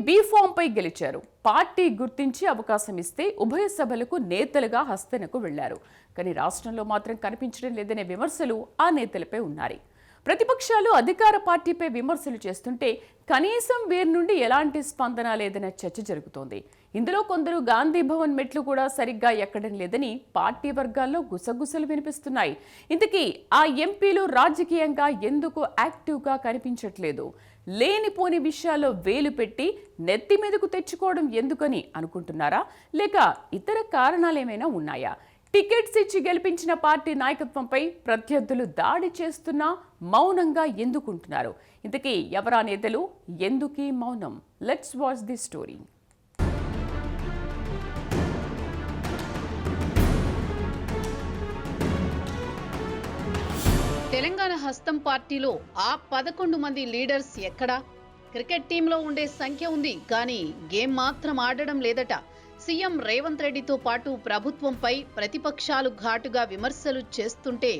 B form పై గెలిచారు. Party గుర్తించి అవకాశం ఇస్తే ఉభయ సభలకు నేతలుగా హస్తనకు వెళ్లారు. కానీ రాష్ట్రంలో మాత్రం కనిపించడం లేదనే విమర్శలు ఆ నేతలపై ఉన్నాయి. ప్రతిపక్షాలు అధికార పార్టీపై విమర్శలు చేస్తుంటే కనీసం వీరి నుండి ఎలాంటి స్పందన లేదనే చర్చ జరుగుతోంది. ఇందులో కొందరు గాంధీ భవన్ మెట్లు కూడా సరిగ్గా ఎక్కడం లేదని పార్టీ వర్గాల్లో గుసగుసలు వినిపిస్తున్నాయి. ఇంతకీ ఆ ఎంపీలు రాజకీయంగా ఎందుకు యాక్టివ్గా కనిపించట్లేదు? లేనిపోని విషయాల్లో వేలు పెట్టి నెత్తి మీదకు తెచ్చుకోవడం ఎందుకని అనుకుంటున్నారా? లేక ఇతర కారణాలేమైనా ఉన్నాయా? టికెట్స్ ఇచ్చి గెలిపించిన పార్టీ నాయకత్వంపై ప్రత్యర్థులు దాడి చేస్తున్నా మౌనంగా ఎందుకుంటున్నారు? ఇంతకీ ఎవరా నేతలు? ఎందుకీ మౌనం? Let's watch the story. Telangana హస్తం పార్టీలో ఆ 11 మంది లీడర్స్ ఎక్కడా? క్రికెట్ టీంలో ఉండే సంఖ్య ఉంది, కానీ గేమ్ మాత్రం ఆడడం లేదట. సీఎం రేవంత్ రెడ్డితో పాటు ప్రభుత్వంపై ప్రతిపక్షాలు ఘాటుగా విమర్శలు చేస్తుంటే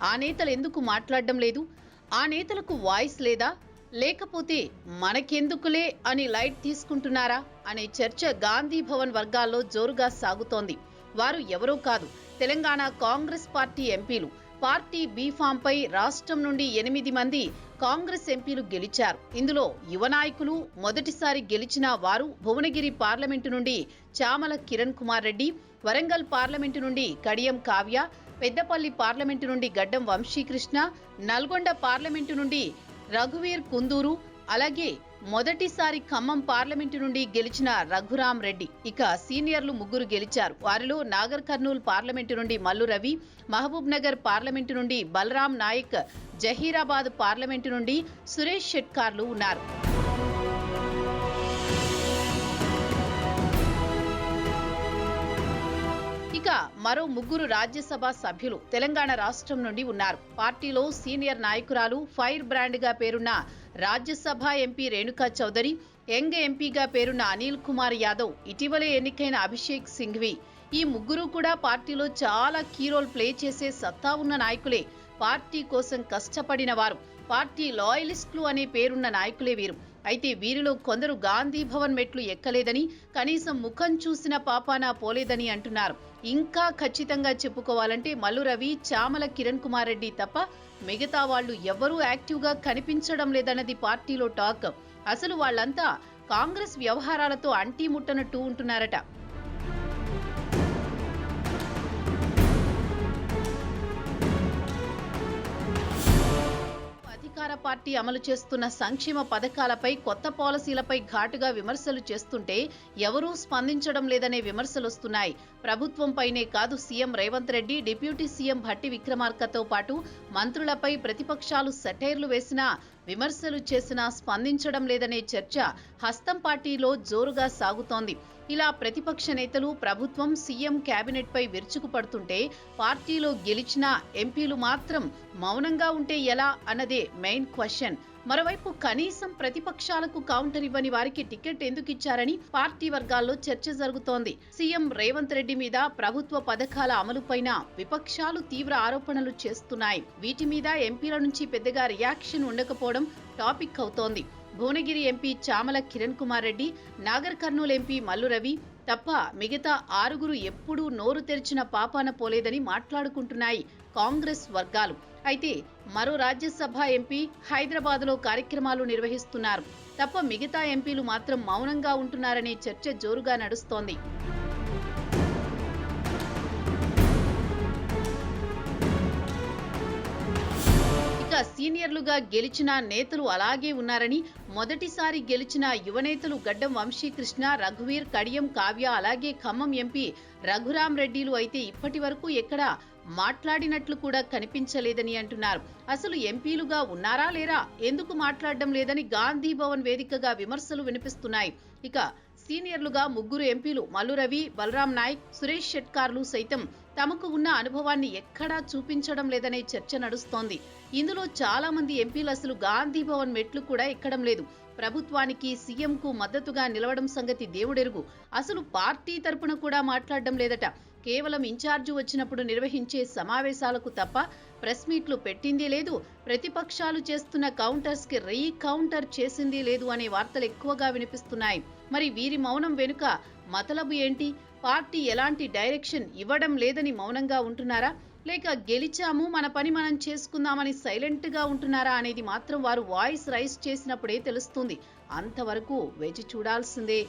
ఆ నేతలు ఎందుకు మాట్లాడడం లేదు? ఆ నేతలకు వాయిస్ లేదా? లేకపోతే మనకెందుకులే అని లైట్ తీసుకుంటున్నారా అనే చర్చ గాంధీ భవన్ వర్గాల్లో జోరుగా సాగుతోంది. వారు ఎవరో కాదు, తెలంగాణ కాంగ్రెస్ పార్టీ ఎంపీలు. పార్టీ బీఫామ్ పై రాష్ట్రం నుండి 8 మంది కాంగ్రెస్ ఎంపీలు గెలిచారు. ఇందులో యువ నాయకులు. మొదటిసారి గెలిచిన వారు భువనగిరి పార్లమెంటు నుండి చామల కిరణ్ కుమార్ రెడ్డి, వరంగల్ పార్లమెంటు నుండి కడియం కావ్య, పెద్దపల్లి పార్లమెంటు నుండి గడ్డం వంశీకృష్ణ, నల్గొండ పార్లమెంటు నుండి రఘువీర్ కుందూరు, అలాగే మొదటిసారి ఖమ్మం పార్లమెంటు నుండి గెలిచిన రఘురాం రెడ్డి. ఇక సీనియర్లు 3 గెలిచారు. వారిలో నాగర్ కర్నూల్ పార్లమెంటు నుండి మల్లు రవి, మహబూబ్ నగర్ పార్లమెంటు నుండి బలరాం నాయక్, జహీరాబాద్ పార్లమెంటు నుండి సురేష్ షెట్కార్లు ఉన్నారు. ఇక మరో 3 రాజ్యసభ సభ్యులు తెలంగాణ రాష్ట్రం నుండి ఉన్నారు. పార్టీలో సీనియర్ నాయకురాలు, ఫైర్ బ్రాండ్ గా పేరున్న రాజ్యసభ ఎంపీ రేణుకా చౌదరి, యంగ్ ఎంపీగా పేరున్న అనిల్ కుమార్ యాదవ్, ఇటీవలే ఎన్నికైన అభిషేక్ సింఘ్వి. ఈ 3 కూడా పార్టీలో చాలా కీ రోల్ ప్లే చేసే సత్తా ఉన్న నాయకులే. పార్టీ కోసం కష్టపడిన వారు, పార్టీ లాయలిస్టులు అనే పేరున్న నాయకులే వీరు. అయితే వీరిలో కొందరు గాంధీ భవన్ మెట్లు ఎక్కలేదని, కనీసం ముఖం చూసిన పాపాన పోలేదని అంటున్నారు. ఇంకా ఖచ్చితంగా చెప్పుకోవాలంటే మల్లు రవి, చామల కిరణ్ కుమార్ రెడ్డి తప్ప మిగతా వాళ్లు ఎవ్వరూ యాక్టివ్గా కనిపించడం లేదన్నది పార్టీలో టాక్. అసలు వాళ్లంతా కాంగ్రెస్ వ్యవహారాలతో అంటీ ముట్టనట్టు ఉంటున్నారట. అధికార పార్టీ అమలు చేస్తున్న సంక్షేమ పథకాలపై, కొత్త పాలసీలపై ఘాటుగా విమర్శలు చేస్తుంటే ఎవరూ స్పందించడం లేదనే విమర్శలొస్తున్నాయి. ప్రభుత్వంపైనే కాదు, CM Revanth Reddy, deputy CM Bhatti విక్రమార్కతో పాటు మంత్రులపై ప్రతిపక్షాలు సెటైర్లు వేసినా, విమర్శలు చేసినా స్పందించడం లేదనే చర్చ హస్తం పార్టీలో జోరుగా సాగుతోంది. ఇలా ప్రతిపక్ష నేతలు, ప్రభుత్వం, సీఎం కేబినెట్ పై విరుచుకుపడుతుంటే పార్టీలో గెలిచిన ఎంపీలు మాత్రం మౌనంగా ఉంటే ఎలా అన్నదే మెయిన్ క్వశ్చన్. మరోవైపు కనీసం ప్రతిపక్షాలకు కౌంటర్ ఇవ్వని వారికి టికెట్ ఎందుకు ఇచ్చారని పార్టీ వర్గాల్లో చర్చ జరుగుతోంది. సీఎం రేవంత్ రెడ్డి మీద, ప్రభుత్వ పథకాల అమలుపైన విపక్షాలు తీవ్ర ఆరోపణలు చేస్తున్నాయి. వీటి మీద ఎంపీల నుంచి పెద్దగా రియాక్షన్ ఉండకపోవడం టాపిక్ అవుతోంది. భువనగిరి ఎంపీ చామల కిరణ్ కుమార్ రెడ్డి, నాగర్ కర్నూల్ ఎంపీ మల్లు రవి తప్ప మిగతా 6 ఎప్పుడూ నోరు తెరిచిన పాపాన పోలేదని మాట్లాడుకుంటున్నాయి కాంగ్రెస్ వర్గాలు. అయితే మరో రాజ్యసభ ఎంపీ హైదరాబాద్లో కార్యక్రమాలు నిర్వహిస్తున్నారు తప్ప మిగతా ఎంపీలు మాత్రం మౌనంగా ఉంటున్నారనే చర్చ జోరుగా నడుస్తోంది. సీనియర్లుగా గెలిచిన నేతలు అలాగే ఉన్నారని, మొదటిసారి గెలిచిన యువనేతలు గడ్డం వంశీకృష్ణ, రఘువీర్, కడియం కావ్య, అలాగే ఖమ్మం ఎంపీ రఘురాం రెడ్డిలు అయితే ఇప్పటి వరకు ఎక్కడా మాట్లాడినట్లు కూడా కనిపించలేదని అంటున్నారు. అసలు ఎంపీలుగా ఉన్నారా లేరా, ఎందుకు మాట్లాడడం లేదని గాంధీ భవన్ వేదికగా విమర్శలు వినిపిస్తున్నాయి. ఇక సీనియర్లుగా 3 ఎంపీలు మల్లు రవి, బలరాం నాయక్, సురేష్ షెట్కార్లు సైతం తమకు ఉన్న అనుభవాన్ని ఎక్కడా చూపించడం లేదనే చర్చ నడుస్తోంది. ఇందులో చాలా మంది ఎంపీలు అసలు గాంధీ భవన్ మెట్లు కూడా ఎక్కడం లేదు. ప్రభుత్వానికి, సీఎంకు మద్దతుగా నిలవడం సంగతి దేవుడెరుగు. అసలు పార్టీ తరపున కూడా మాట్లాడడం లేదట. కేవలం ఇన్ఛార్జి వచ్చినప్పుడు నిర్వహించే సమావేశాలకు తప్ప ప్రెస్ మీట్లు పెట్టింది లేదు, ప్రతిపక్షాలు చేస్తున్న కౌంటర్స్ కి రీకౌంటర్ చేసింది లేదు అనే వార్తలు ఎక్కువగా వినిపిస్తున్నాయి. మరి వీరి మౌనం వెనుక మతలబు ఏంటి? పార్టీ ఎలాంటి డైరెక్షన్ ఇవ్వడం లేదని మౌనంగా ఉంటున్నారా, లేక గెలిచాము మన పని మనం చేసుకుందామని సైలెంట్ గా ఉంటున్నారా అనేది మాత్రం వారు వాయిస్ రైజ్ చేసినప్పుడే తెలుస్తుంది. అంతవరకు వేచి చూడాల్సిందే.